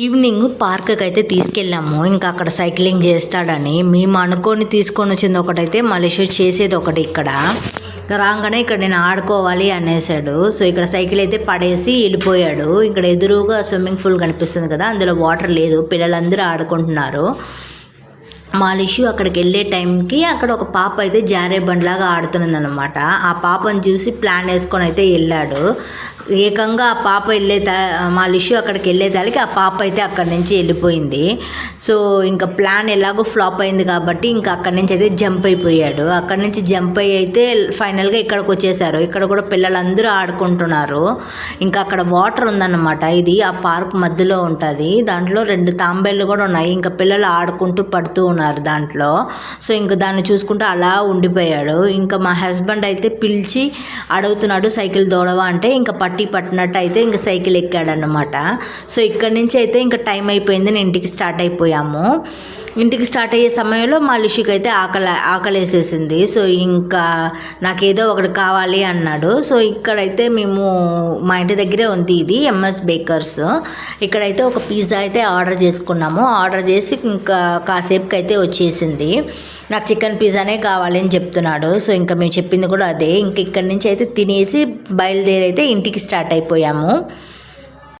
Evening పార్క్కి అయితే తీసుకెళ్ళాము. ఇంకా అక్కడ సైక్లింగ్ చేస్తాడని మేము అనుకొని తీసుకొని వచ్చింది ఒకటైతే, మళ్ళీ చేసేది ఒకటి. ఇక్కడ రాగానే ఇక్కడ నేను ఆడుకోవాలి అనేసాడు. సో ఇక్కడ సైకిల్ అయితే పడేసి వెళ్ళిపోయాడు. ఇక్కడ ఎదురుగా స్విమ్మింగ్ పూల్ కనిపిస్తుంది కదా, అందులో వాటర్ లేదు, పిల్లలందరూ ఆడుకుంటున్నారు. మా లిషు అక్కడికి వెళ్ళే టైంకి అక్కడ ఒక పాప అయితే జారే బండ్లాగా ఆడుతున్నది అనమాట. ఆ పాపను చూసి ప్లాన్ వేసుకొని అయితే వెళ్ళాడు. ఏకంగా ఆ పాప మా లిషు అక్కడికి వెళ్ళేదానికి ఆ పాప అయితే అక్కడి నుంచి వెళ్ళిపోయింది. సో ఇంకా ప్లాన్ ఎలాగో ఫ్లాప్ అయింది కాబట్టి ఇంకా అక్కడి నుంచి అయితే జంప్ అయిపోయాడు. అక్కడి నుంచి జంప్ అయ్యి అయితే ఫైనల్గా ఇక్కడికి వచ్చేసారు. ఇక్కడ కూడా పిల్లలందరూ ఆడుకుంటున్నారు. ఇంకా అక్కడ వాటర్ ఉందన్నమాట. ఇది ఆ పార్క్ మధ్యలో ఉంటుంది. దాంట్లో 2 తాంబేళ్ళు కూడా ఉన్నాయి. ఇంకా పిల్లలు ఆడుకుంటూ పడుతూ ఉన్నారు దాంట్లో. సో ఇంకా దాన్ని చూసుకుంటూ అలా ఉండిపోయాడు. ఇంకా మా హస్బెండ్ అయితే పిలిచి అడుగుతున్నాడు సైకిల్ దోడవా అంటే, ఇంకా పట్టినట్టు అయితే ఇంకా సైకిల్ ఎక్కాడనమాట. సో ఇక్కడి నుంచి అయితే ఇంకా టైం అయిపోయింది, నేను ఇంటికి స్టార్ట్ అయిపోయాము. ఇంటికి స్టార్ట్ అయ్యే సమయంలో మా లిషుకి అయితే ఆకలేసేసింది. సో ఇంకా నాకేదో ఒకటి కావాలి అన్నాడు. సో ఇక్కడైతే మేము మా ఇంటి దగ్గరే ఉంది ఇది ఎంఎస్ బేకర్స్. ఇక్కడైతే ఒక పిజ్జా అయితే ఆర్డర్ చేసుకున్నాము. ఆర్డర్ చేసి ఇంకా కాసేపుకి అయితే వచ్చేసింది. నాకు చికెన్ పిజ్జానే కావాలి అని చెప్తున్నాడు. సో ఇంకా మేము చెప్పింది కూడా అదే. ఇంక ఇక్కడి నుంచి అయితే తినేసి బయలుదేరి అయితే ఇంటికి స్టార్ట్ అయిపోయాము.